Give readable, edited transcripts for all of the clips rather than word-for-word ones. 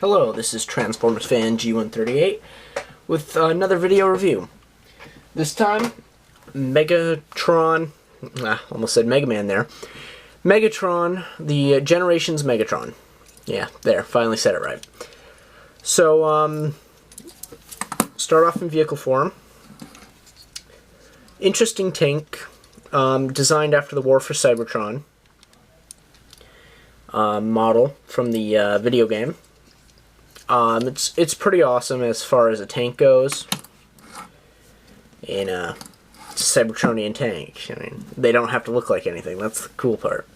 Hello, this is Transformers fan G138 with another video review. This time, Megatron, almost said Mega Man there. Megatron, the Generations Megatron. Yeah, there, finally said it right. So, start off in vehicle form. Interesting tank, designed after the War for Cybertron model from the video game. It's pretty awesome as far as a tank goes. And it's a Cybertronian tank. I mean, they don't have to look like anything. That's the cool part.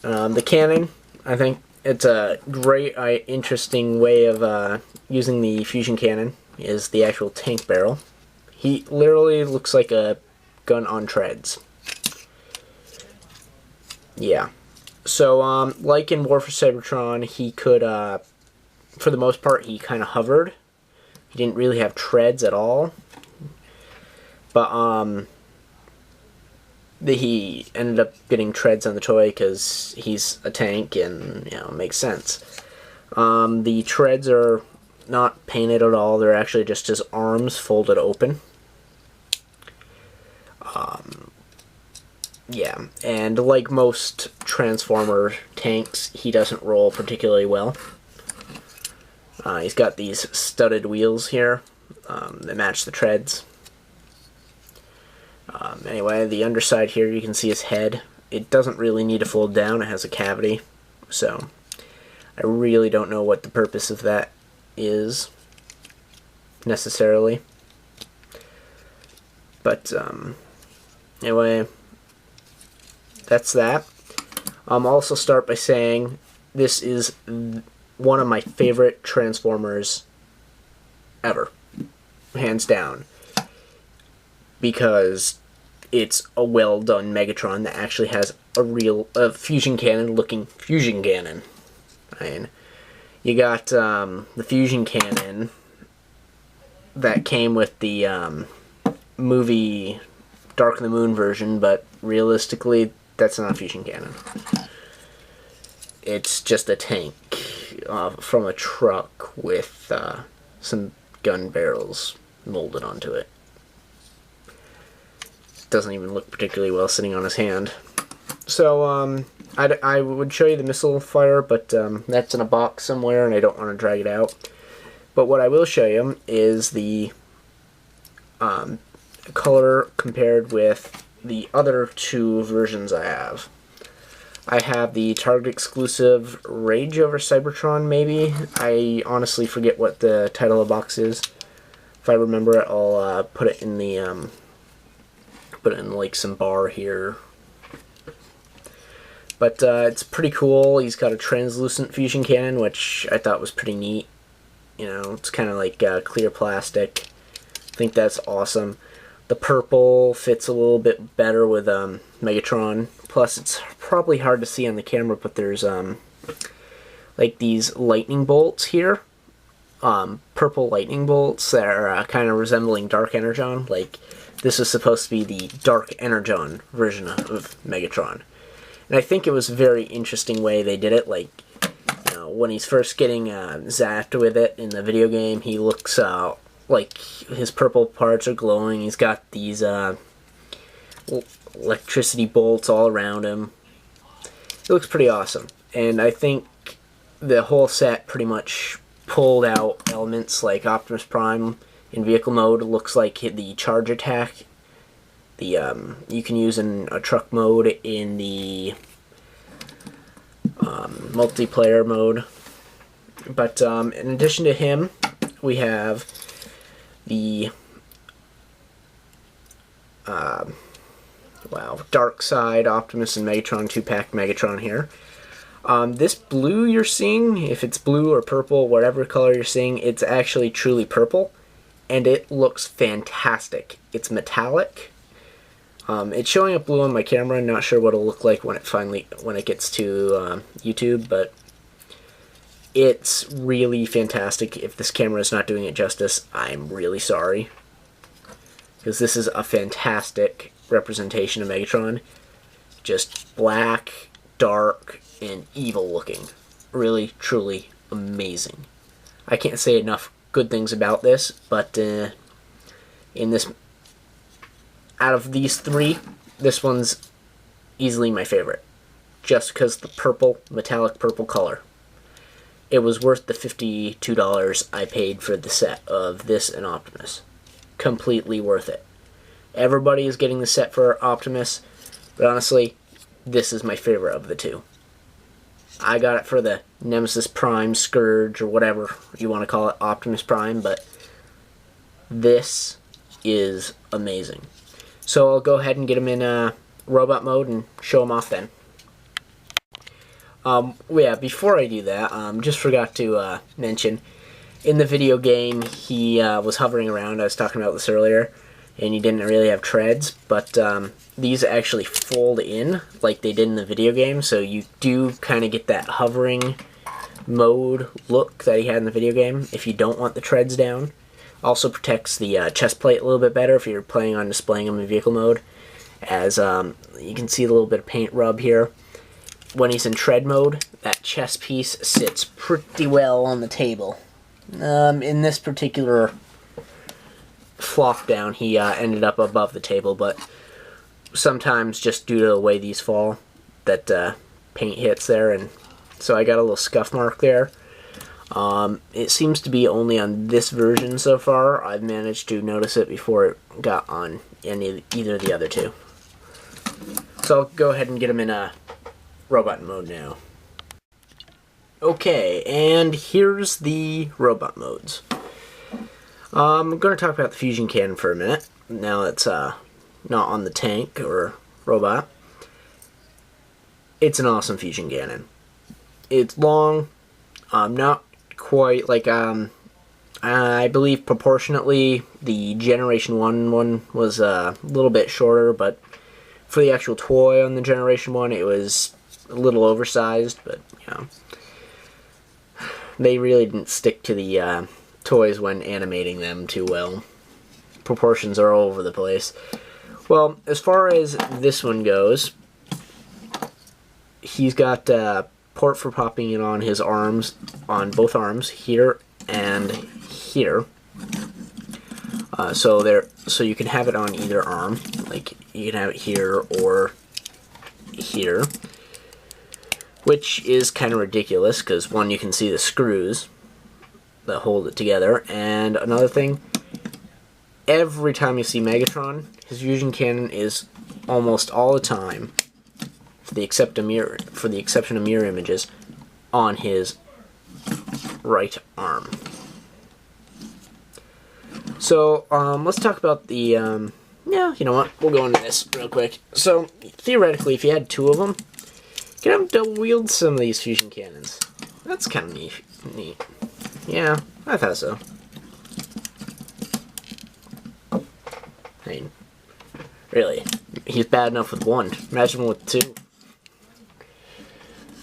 The cannon, I think it's a great, interesting way of using the fusion cannon. Is the actual tank barrel. He literally looks like a gun on treads. Yeah. So, like in War for Cybertron, he could, for the most part, he kind of hovered. He didn't really have treads at all. But, he ended up getting treads on the toy because he's a tank and, you know, it makes sense. The treads are not painted at all. They're actually just his arms folded open. Yeah, and like most Transformer tanks, he doesn't roll particularly well. He's got these studded wheels here that match the treads. Anyway, the underside here, you can see his head. It doesn't really need to fold down. It has a cavity, so I really don't know what the purpose of that is, necessarily. But, anyway, that's that. I'll also start by saying this is one of my favorite Transformers ever, hands down, because it's a well done Megatron that actually has a real fusion cannon looking fusion cannon. I mean, you got the fusion cannon that came with the movie Dark of the Moon version, but realistically that's not a fusion cannon. It's just a tank from a truck with some gun barrels molded onto it. Doesn't even look particularly well sitting on his hand. So I would show you the missile fire, but that's in a box somewhere and I don't want to drag it out. But what I will show you is the color compared with the other two versions I have. I have the Target exclusive Rage over Cybertron, maybe. I honestly forget what the title of the box is. If I remember it, I'll put it in the put it in like some bar here. But it's pretty cool. He's got a translucent fusion cannon, which I thought was pretty neat. You know, it's kind of like clear plastic. I think that's awesome. The purple fits a little bit better with Megatron. Plus, it's probably hard to see on the camera, but there's like these lightning bolts here. Purple lightning bolts that are kind of resembling Dark Energon. Like, this is supposed to be the Dark Energon version of Megatron. And I think it was a very interesting way they did it. Like, you know, when he's first getting zapped with it in the video game, he looks like his purple parts are glowing. He's got these electricity bolts all around him. It looks pretty awesome. And I think the whole set pretty much pulled out elements like Optimus Prime in vehicle mode. It looks like the charge attack. The you can use in a truck mode in the multiplayer mode. But in addition to him, we have the Darkside, Optimus, and Megatron 2-pack Megatron here. This blue you're seeing, if it's blue or purple, whatever color you're seeing, it's actually truly purple, and it looks fantastic. It's metallic. It's showing up blue on my camera. I'm not sure what it'll look like when it gets to YouTube, but it's really fantastic. If this camera is not doing it justice, I'm really sorry, because this is a fantastic representation of Megatron. Just black, dark, and evil looking. really, truly amazing. I can't say enough good things about this, but in this, out of these three, this one's easily my favorite. Just because the purple, metallic purple color. It was worth the $52 I paid for the set of this and Optimus. Completely worth it. Everybody is getting the set for Optimus, but honestly, this is my favorite of the two. I got it for the Nemesis Prime, Scourge, or whatever you want to call it, Optimus Prime, but this is amazing. So I'll go ahead and get him in robot mode and show him off then. Yeah, before I do that, just forgot to mention, in the video game, he was hovering around. I was talking about this earlier, and he didn't really have treads, but these actually fold in like they did in the video game, so you do kind of get that hovering mode look that he had in the video game if you don't want the treads down. Also protects the chest plate a little bit better if you're planning on displaying him in vehicle mode, as you can see a little bit of paint rub here. When he's in tread mode, that chest piece sits pretty well on the table. In this particular flop down, he ended up above the table, but sometimes just due to the way these fall, that paint hits there, and so I got a little scuff mark there. It seems to be only on this version so far. I've managed to notice it before it got on either of the other two. So I'll go ahead and get him in robot mode now. Okay, and here's the robot modes. I'm going to talk about the fusion cannon for a minute. Now it's not on the tank or robot. It's an awesome fusion cannon. It's long, not quite like I believe proportionately the Generation 1 one was a little bit shorter, but for the actual toy on the Generation 1 it was a little oversized, but you know, they really didn't stick to the toys when animating them too well. Proportions are all over the place. Well, as far as this one goes, he's got port for popping it on his arms, on both arms, here and here. So you can have it on either arm, like you can have it here or here, which is kind of ridiculous because one, you can see the screws that hold it together, and another thing, every time you see Megatron, his fusion cannon is almost all the time, for the exception of mirror images, on his right arm. So let's talk about the yeah, you know what, we'll go into this real quick. So theoretically, if you had two of them, you could have double wield some of these fusion cannons. That's kind of neat. Yeah, I thought so. I mean, really, he's bad enough with one. Imagine with two.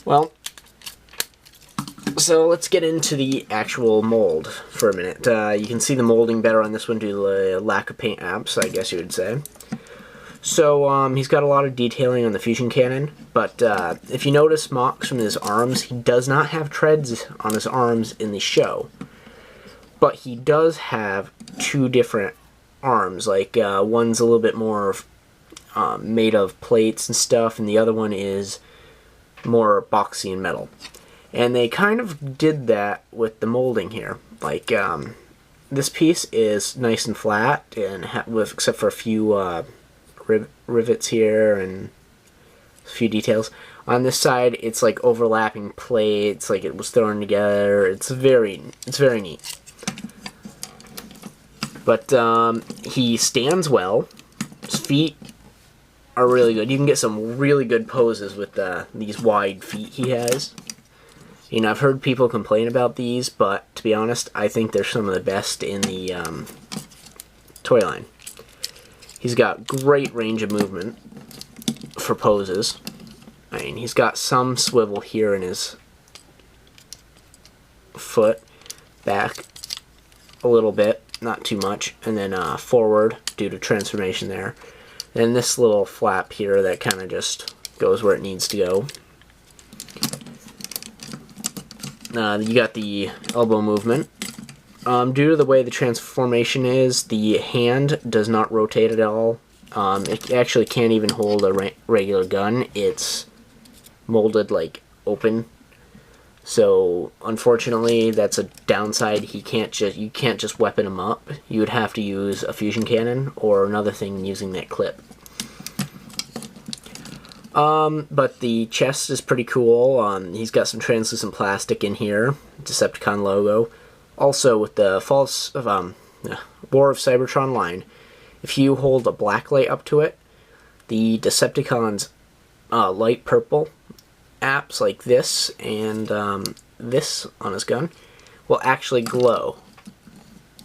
Well, so let's get into the actual mold for a minute. You can see the molding better on this one due to the lack of paint apps, I guess you would say. So he's got a lot of detailing on the fusion cannon, but if you notice mocks from his arms, he does not have treads on his arms in the show. But he does have two different arms, like one's a little bit more made of plates and stuff, and the other one is more boxy and metal. And they kind of did that with the molding here. Like this piece is nice and flat, and except for a few rivets here and a few details. On this side, it's like overlapping plates, like it was thrown together. It's very neat. But he stands well. His feet are really good. You can get some really good poses with these wide feet he has. You know, I've heard people complain about these, but to be honest, I think they're some of the best in the toy line. He's got great range of movement for poses. I mean, he's got some swivel here in his foot, back a little bit, not too much, and then forward due to transformation there. And this little flap here that kind of just goes where it needs to go. you got the elbow movement. Due to the way the transformation is, the hand does not rotate at all. It actually can't even hold a regular gun. It's molded like open. So unfortunately, that's a downside. You can't just weapon him up. You would have to use a fusion cannon or another thing using that clip. But the chest is pretty cool. He's got some translucent plastic in here, Decepticon logo. Also, with the War of Cybertron line, if you hold a black light up to it, the Decepticon's light purple apps like this and this on his gun will actually glow.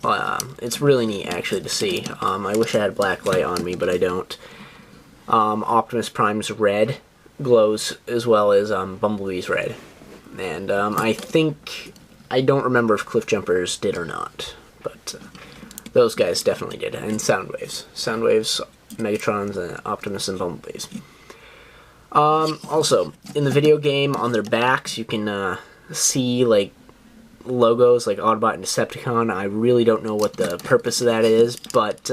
It's really neat actually to see. I wish I had a black light on me, but I don't. Optimus Prime's red glows as well as Bumblebee's red. And I don't remember if Cliffjumper's did or not, but those guys definitely did. And Soundwave's. Soundwave's, Megatrons, and Optimus and Bumblebee's. Also, in the video game, on their backs, you can see like logos like Autobot and Decepticon. I really don't know what the purpose of that is, but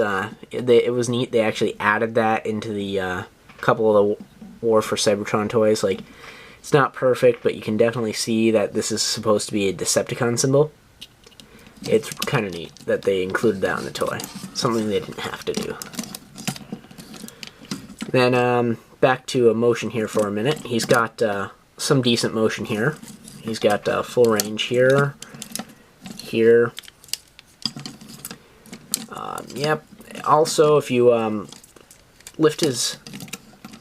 it was neat. They actually added that into the couple of the War for Cybertron toys. Like, it's not perfect, but you can definitely see that this is supposed to be a Decepticon symbol. It's kind of neat that they included that in the toy. Something they didn't have to do. Then, back to motion here for a minute. He's got some decent motion here. He's got full range here, here. Yep. Also, if you lift his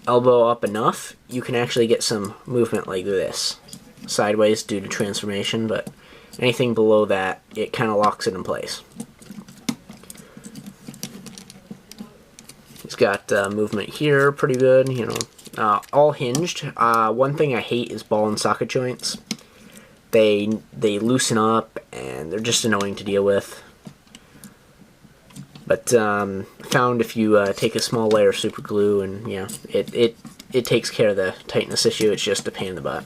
elbow up enough, you can actually get some movement like this. Sideways due to transformation, but anything below that, it kind of locks it in place. He's got movement here, pretty good, you know. All hinged. One thing I hate is ball and socket joints. They loosen up and they're just annoying to deal with. But found if you take a small layer of super glue and it takes care of the tightness issue. It's just a pain in the butt.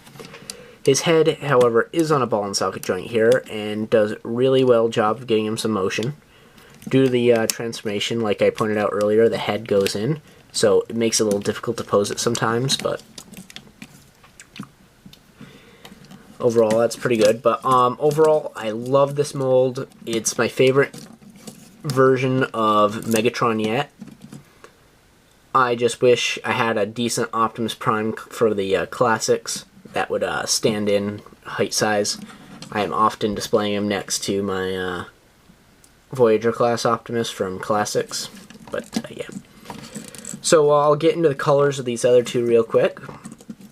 His head, however, is on a ball and socket joint here and does a really well job of getting him some motion. Due to the transformation, like I pointed out earlier, the head goes in, so it makes it a little difficult to pose it sometimes, but overall that's pretty good. But overall, I love this mold. It's my favorite version of Megatron yet. I just wish I had a decent Optimus Prime for the classics that would stand in height size. I am often displaying him next to my Voyager class Optimus from Classics, but yeah. So I'll get into the colors of these other two real quick,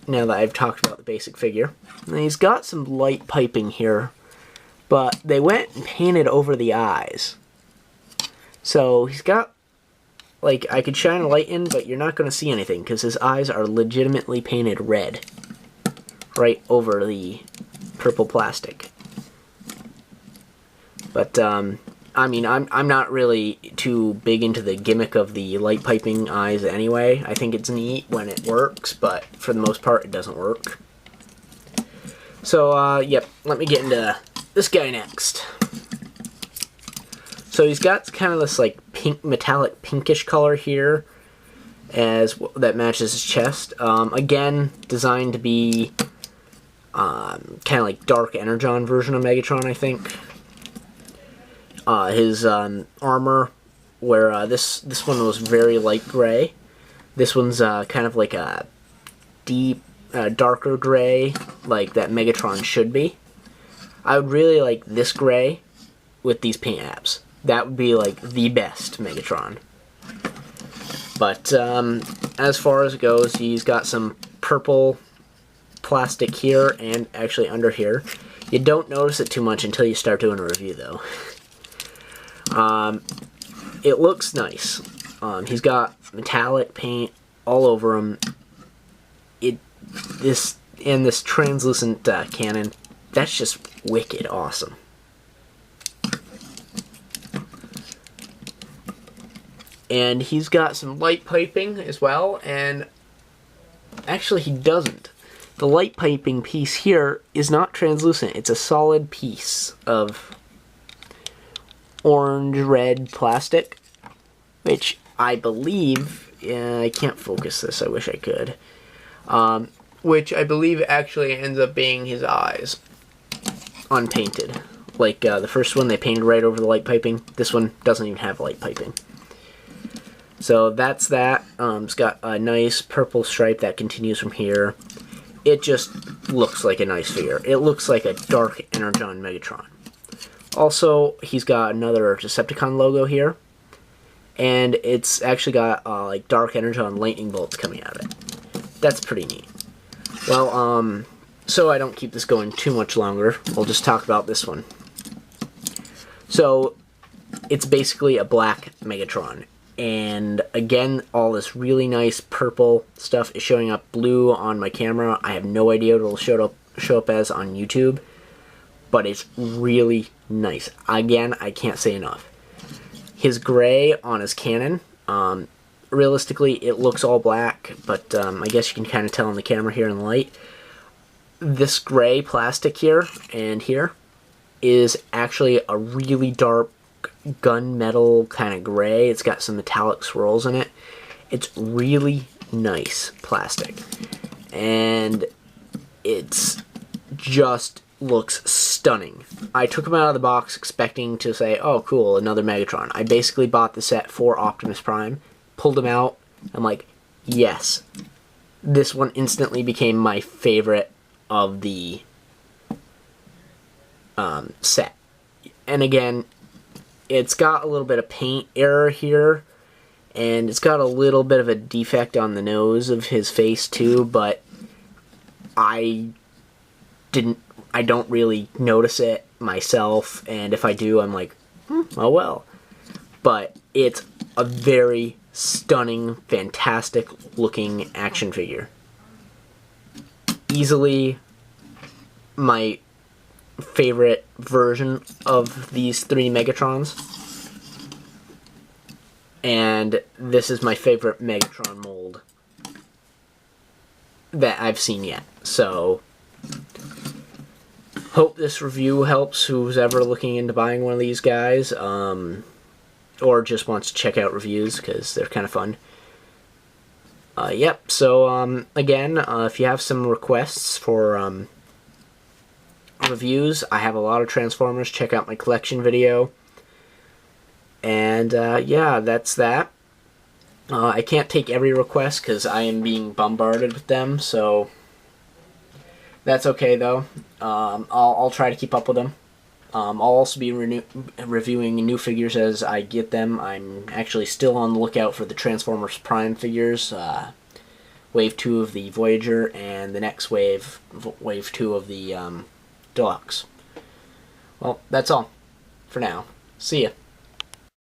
now that I've talked about the basic figure. And he's got some light piping here, but they went and painted over the eyes. So he's got, like, I could shine a light in, but you're not going to see anything, because his eyes are legitimately painted red, right over the purple plastic. But, I mean, I'm not really too big into the gimmick of the light piping eyes anyway. I think it's neat when it works, but for the most part, it doesn't work. So, yep, let me get into this guy next. So he's got kind of this, like, pink, metallic pinkish color here that matches his chest. Again, designed to be kind of like dark Energon version of Megatron, I think. His armor, where this one was very light gray. This one's kind of like a deep, darker gray, like that Megatron should be. I would really like this gray with these paint apps. That would be like the best Megatron. But as far as it goes, he's got some purple plastic here and actually under here. You don't notice it too much until you start doing a review, though. It looks nice. He's got metallic paint all over him. This translucent cannon, that's just wicked awesome. And he's got some light piping as well, and actually he doesn't. the light piping piece here is not translucent. It's a solid piece of orange-red plastic, which I believe, I can't focus this, I wish I could, which I believe actually ends up being his eyes, unpainted. Like the first one they painted right over the light piping, this one doesn't even have light piping. So that's that. It's got a nice purple stripe that continues from here. It just looks like a nice figure. It looks like a dark Energon Megatron. Also, he's got another Decepticon logo here, and it's actually got like dark Energon lightning bolts coming out of it. That's pretty neat. Well, so I don't keep this going too much longer, we'll just talk about this one. So, it's basically a black Megatron. And again, all this really nice purple stuff is showing up blue on my camera. I have no idea what it'll show up as on YouTube, but it's really nice. Again, I can't say enough. His gray on his cannon, realistically, it looks all black, but I guess you can kind of tell on the camera here in the light. This gray plastic here and here is actually a really dark gunmetal kind of gray. It's got some metallic swirls in it. It's really nice plastic, and it's just looks stunning. I took him out of the box expecting to say, oh cool, another Megatron. I basically bought the set for Optimus Prime, pulled him out, I'm like, yes. This one instantly became my favorite of the set. And again, it's got a little bit of paint error here, and it's got a little bit of a defect on the nose of his face too, but I don't really notice it myself, and if I do, I'm like, oh well. But it's a very stunning, fantastic looking action figure. Easily my favorite version of these three Megatrons, and this is my favorite Megatron mold that I've seen yet. So hope this review helps who's ever looking into buying one of these guys, or just wants to check out reviews because they're kind of fun. Yep, so again, if you have some requests for reviews, I have a lot of Transformers. Check out my collection video. And yeah, that's that. I can't take every request because I am being bombarded with them, so that's okay though. I'll try to keep up with them. I'll also be reviewing new figures as I get them. I'm actually still on the lookout for the Transformers Prime figures. Wave 2 of the Voyager, and the next wave 2 of the Deluxe. Well, that's all for now. See ya.